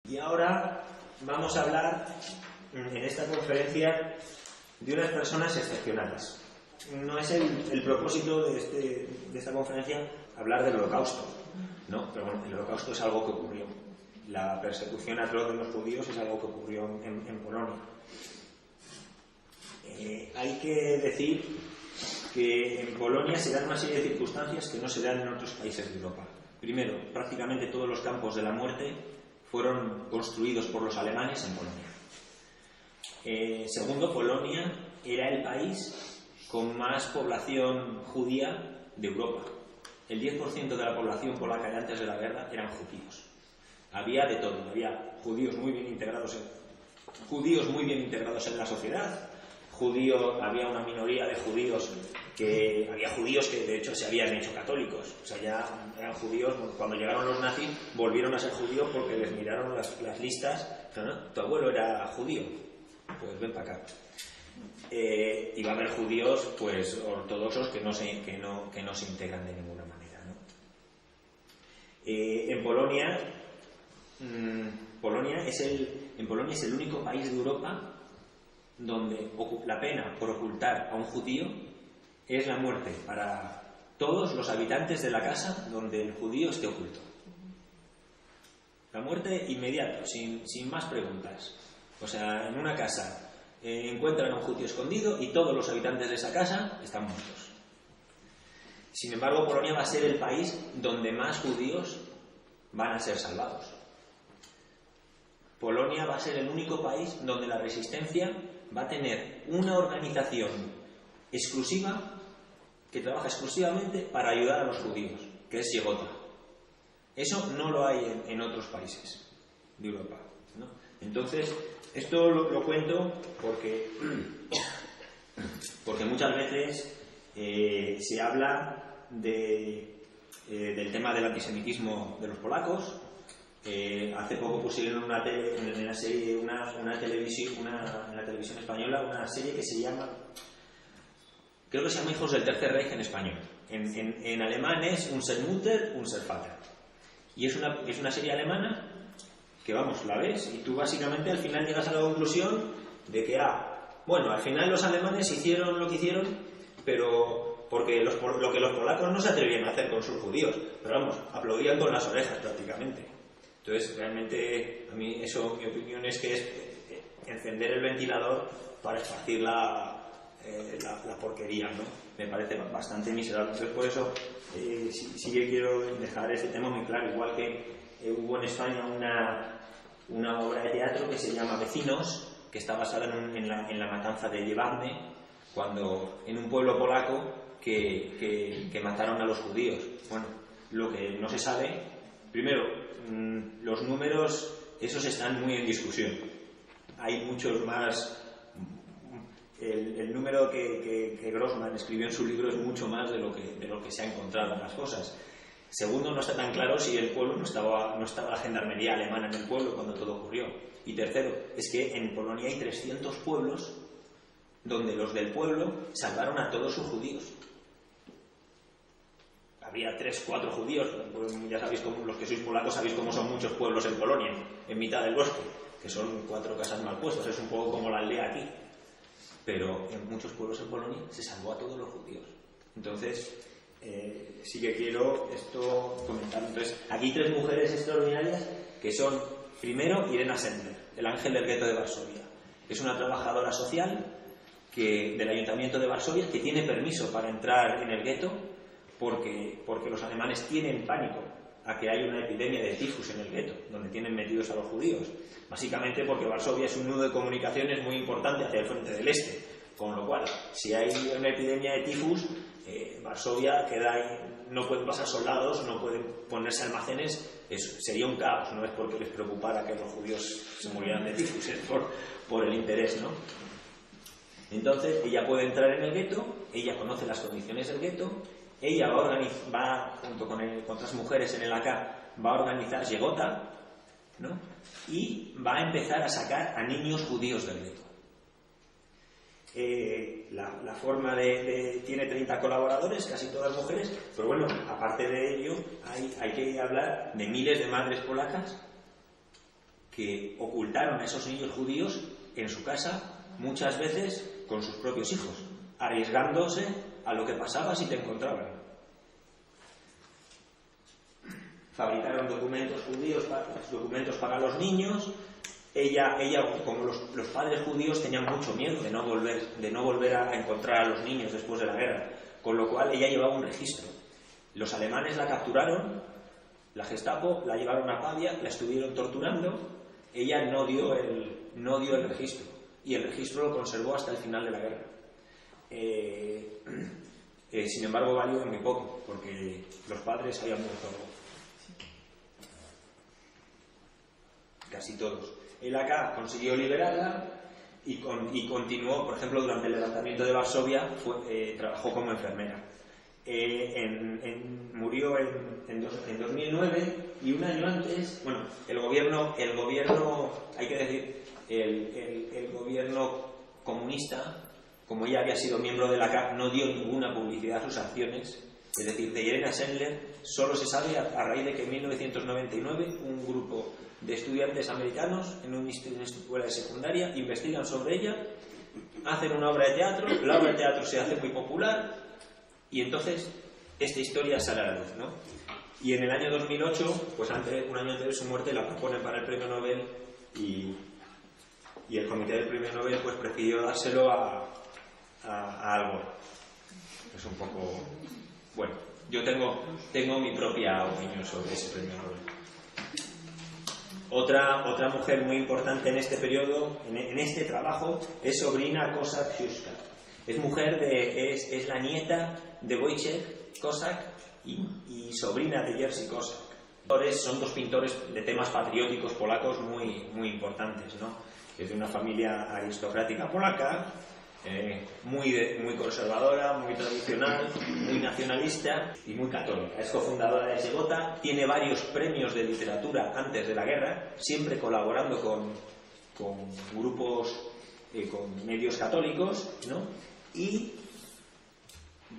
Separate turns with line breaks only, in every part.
Y ahora vamos a hablar en esta conferencia de unas personas excepcionales. No es el propósito de esta conferencia hablar del Holocausto, ¿no? Pero bueno, el Holocausto es algo que ocurrió. La persecución atroz de los judíos es algo que ocurrió en Polonia. Hay que decir que en Polonia se dan una serie de circunstancias que no se dan en otros países de Europa. Primero, prácticamente todos los campos de la muerte fueron construidos por los alemanes en Polonia. Segundo, Polonia era el país con más población judía de Europa. El 10% de la población polaca de antes de la guerra eran judíos. Había de todo, había judíos muy bien integrados en la sociedad, había una minoría de judíos había judíos que de hecho se habían hecho católicos, o sea, ya eran judíos. Cuando llegaron los nazis volvieron a ser judíos porque les miraron las listas, dijeron, ¿no? Tu abuelo era judío, pues ven para acá. Y va a haber judíos pues ortodoxos que no se integran de ninguna manera, ¿no? En Polonia es el único país de Europa donde la pena por ocultar a un judío es la muerte para todos los habitantes de la casa donde el judío esté oculto. La muerte inmediata, sin más preguntas. O sea, en una casa encuentran a un judío escondido y todos los habitantes de esa casa están muertos. Sin embargo, Polonia va a ser el país donde más judíos van a ser salvados. Polonia va a ser el único país donde la resistencia va a tener una organización exclusiva que trabaja exclusivamente para ayudar a los judíos, que es Yegota. Eso no lo hay en otros países de Europa, ¿no? Entonces, esto lo cuento porque muchas veces se habla del tema del antisemitismo de los polacos. Hace poco pusieron en la televisión española una serie que se llama, creo que se llama Hijos del Tercer Reich en español. En alemán es Unser Mutter, Unser Vater. Y es una serie alemana que, vamos, la ves y tú básicamente al final llegas a la conclusión de que, bueno, al final los alemanes hicieron lo que hicieron, pero porque lo que los polacos no se atrevían a hacer con sus judíos, pero vamos, aplaudían con las orejas prácticamente. Entonces, realmente, a mí mi opinión es que es encender el ventilador para esparcir la porquería, ¿no? Me parece bastante miserable. Entonces, por eso sí que quiero dejar este tema muy claro. Igual que hubo en España una obra de teatro que se llama Vecinos, que está basada en la matanza de Jebadne, cuando en un pueblo polaco que mataron a los judíos. Bueno, lo que no se sabe, primero, los números, esos están muy en discusión. Hay muchos más. El número que Grossman escribió en su libro es mucho más de lo que se ha encontrado en las cosas. Segundo, no está tan claro si el pueblo no estaba la gendarmería alemana en el pueblo cuando todo ocurrió. Y tercero, es que en Polonia hay 300 pueblos donde los del pueblo salvaron a todos sus judíos. Había 3, 4 judíos, pues ya sabéis cómo, los que sois polacos sabéis cómo son muchos pueblos en Polonia, en mitad del bosque, que son 4 casas mal puestas, es un poco como la aldea aquí. Pero en muchos pueblos en Polonia se salvó a todos los judíos. Entonces, sí que quiero esto comentar. Entonces, aquí 3 mujeres extraordinarias que son, primero, Irena Sender, el ángel del gueto de Varsovia. Es una trabajadora social del ayuntamiento de Varsovia que tiene permiso para entrar en el gueto porque los alemanes tienen pánico a que haya una epidemia de tifus en el gueto, donde tienen metidos a los judíos. Básicamente porque Varsovia es un nudo de comunicaciones muy importante hacia el frente del este, con lo cual, si hay una epidemia de tifus, Varsovia queda ahí, no pueden pasar soldados, no pueden ponerse almacenes, sería un caos. No es porque les preocupara que los judíos se murieran de tifus, es por el interés, ¿no? Entonces, ella puede entrar en el gueto, ella conoce las condiciones del gueto, ella va junto con otras mujeres en el AK, va a organizar Yegota, ¿no? Y va a empezar a sacar a niños judíos del gueto. La forma tiene 30 colaboradores, casi todas mujeres, pero bueno, aparte de ello hay que hablar de miles de madres polacas que ocultaron a esos niños judíos en su casa, muchas veces con sus propios hijos, arriesgándose a lo que pasaba si te encontraban. Fabricaron documentos judíos, documentos para los niños. Ella como los padres judíos, tenían mucho miedo de no volver a encontrar a los niños después de la guerra, con lo cual ella llevaba un registro. Los alemanes la capturaron, la Gestapo la llevaron a Pavia, la estuvieron torturando. Ella no dio el registro, y el registro lo conservó hasta el final de la guerra. Sin embargo, valió muy poco, porque los padres habían muerto casi todos. El AK consiguió liberarla y continuó, por ejemplo, durante el levantamiento de Varsovia, trabajó como enfermera. Murió en 2009, y un año antes, bueno, el gobierno, hay que decir, el gobierno comunista, como ella había sido miembro de la AK, no dio ninguna publicidad a sus acciones. Es decir, de Irena Sendler solo se sabe a raíz de que en 1999 un grupo de estudiantes americanos en una escuela de secundaria investigan sobre ella, hacen una obra de teatro, la obra de teatro se hace muy popular, y entonces esta historia sale a la luz, ¿no? Y en el año 2008, pues un año antes de su muerte, la proponen para el premio Nobel, y el comité del premio Nobel pues prefirió dárselo a Al Gore. Es un poco... Bueno, yo tengo mi propia opinión sobre ese premio Nobel. Otra mujer muy importante en este periodo, en este trabajo, es Sobrina Kosak-Shushka. Es la nieta de Wojciech Kosak y sobrina de Jerzy Kosak. Son dos pintores de temas patrióticos polacos muy importantes, ¿no? Es de una familia aristocrática polaca, muy conservadora, muy tradicional, muy nacionalista y muy católica. Es cofundadora de Segota, tiene varios premios de literatura antes de la guerra, siempre colaborando con grupos, con medios católicos, ¿no? Y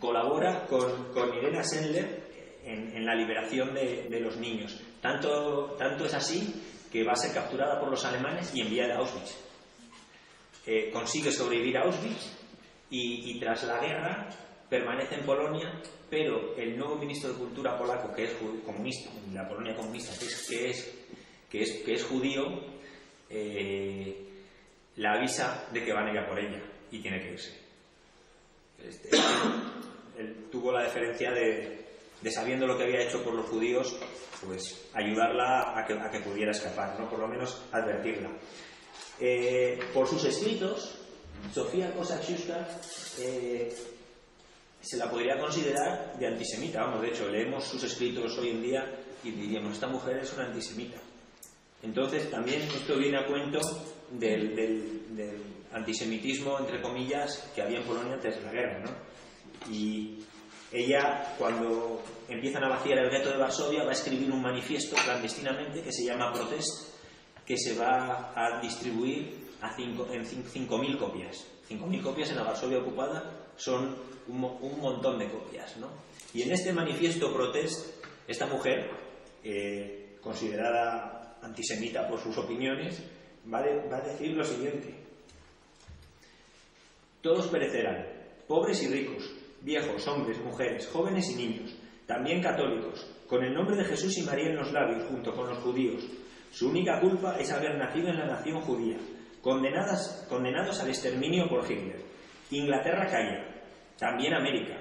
colabora con Irena Sendler en la liberación de los niños. Tanto es así que va a ser capturada por los alemanes y enviada a Auschwitz. Consigue sobrevivir a Auschwitz y tras la guerra permanece en Polonia, pero el nuevo ministro de Cultura polaco, que es comunista, la Polonia comunista, que es judío, la avisa de que van a ir a por ella y tiene que irse. Él tuvo la deferencia de sabiendo lo que había hecho por los judíos, pues ayudarla a que pudiera escapar, ¿no? Por lo menos advertirla. Por sus escritos, Sofía Kosak-Shushka se la podría considerar de antisemita. Vamos, de hecho, leemos sus escritos hoy en día y diríamos, esta mujer es una antisemita. Entonces, también esto viene a cuento del antisemitismo, entre comillas, que había en Polonia antes de la guerra, ¿no? Y ella, cuando empiezan a vaciar el gueto de Varsovia, va a escribir un manifiesto clandestinamente que se llama Protest, que se va a distribuir en 5.000 copias. 5.000 copias en la Varsovia ocupada son un montón de copias, ¿no? Y en este manifiesto Protest, esta mujer, considerada antisemita por sus opiniones, va a decir lo siguiente: todos perecerán, pobres y ricos, viejos, hombres, mujeres, jóvenes y niños, también católicos, con el nombre de Jesús y María en los labios, junto con los judíos. Su única culpa es haber nacido en la nación judía, condenados al exterminio por Hitler. Inglaterra calla, también América,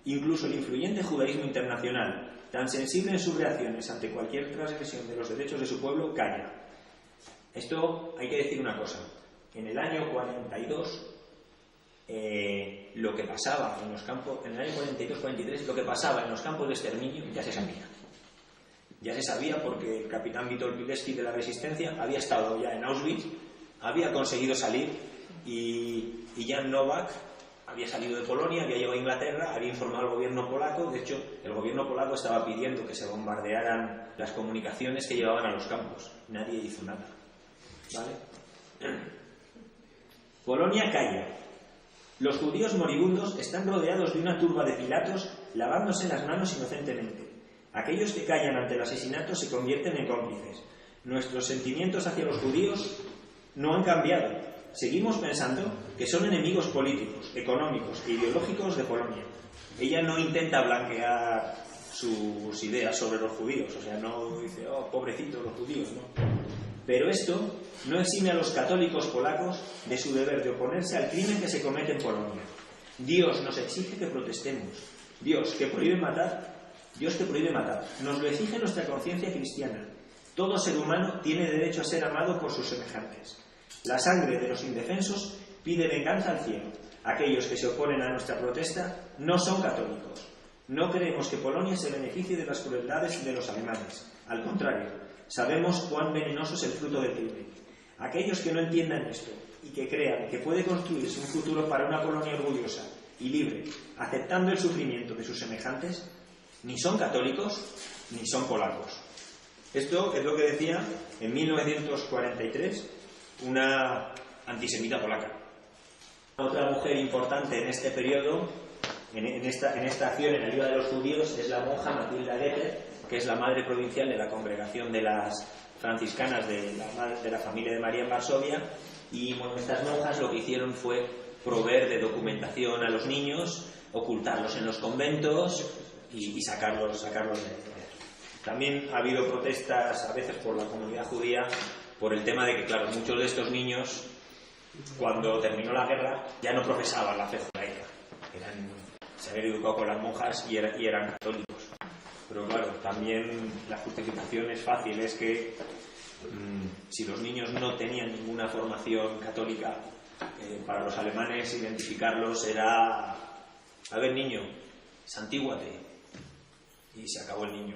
incluso el influyente judaísmo internacional, tan sensible en sus reacciones ante cualquier transgresión de los derechos de su pueblo, calla. Esto hay que decir una cosa: en el año 42, lo que pasaba en los campos, en el año 42-43, lo que pasaba en los campos de exterminio ya se sabía. Ya se sabía porque el capitán Witold Pilecki de la Resistencia había estado ya en Auschwitz, había conseguido salir, y Jan Nowak había salido de Polonia, había llegado a Inglaterra, había informado al gobierno polaco. De hecho, el gobierno polaco estaba pidiendo que se bombardearan las comunicaciones que llevaban a los campos. Nadie hizo nada. ¿Vale? Polonia calla. Los judíos moribundos están rodeados de una turba de Pilatos lavándose las manos inocentemente. Aquellos que callan ante el asesinato se convierten en cómplices. Nuestros sentimientos hacia los judíos no han cambiado. Seguimos pensando que son enemigos políticos, económicos e ideológicos de Polonia. Ella no intenta blanquear sus ideas sobre los judíos, o sea, no dice, oh, pobrecitos los judíos, no. Pero esto no exime a los católicos polacos de su deber de oponerse al crimen que se comete en Polonia. Dios nos exige que protestemos. Dios que prohíbe matar, nos lo exige nuestra conciencia cristiana. Todo ser humano tiene derecho a ser amado por sus semejantes. La sangre de los indefensos pide venganza al cielo. Aquellos que se oponen a nuestra protesta no son católicos. No creemos que Polonia se beneficie de las crueldades de los alemanes. Al contrario, sabemos cuán venenoso es el fruto del crimen. Aquellos que no entiendan esto y que crean que puede construirse un futuro para una Polonia orgullosa y libre, aceptando el sufrimiento de sus semejantes, ni son católicos ni son polacos. Esto es lo que decía en 1943 una antisemita polaca. Otra mujer importante en este periodo, en esta acción en ayuda de los judíos, es la monja Matilda Getter, que es la madre provincial de la congregación de las franciscanas de la familia de María en Varsovia. Y bueno, estas monjas lo que hicieron fue proveer de documentación a los niños, ocultarlos en los conventos y sacarlos de ahí. También ha habido protestas a veces por la comunidad judía por el tema de que, claro, muchos de estos niños, cuando terminó la guerra, ya no profesaban la fe judaica. Se habían educado con las monjas y eran católicos. Pero claro, también la justificación es fácil, es que si los niños no tenían ninguna formación católica, para los alemanes identificarlos era: a ver, niño, santíguate. Y se acabó el niño.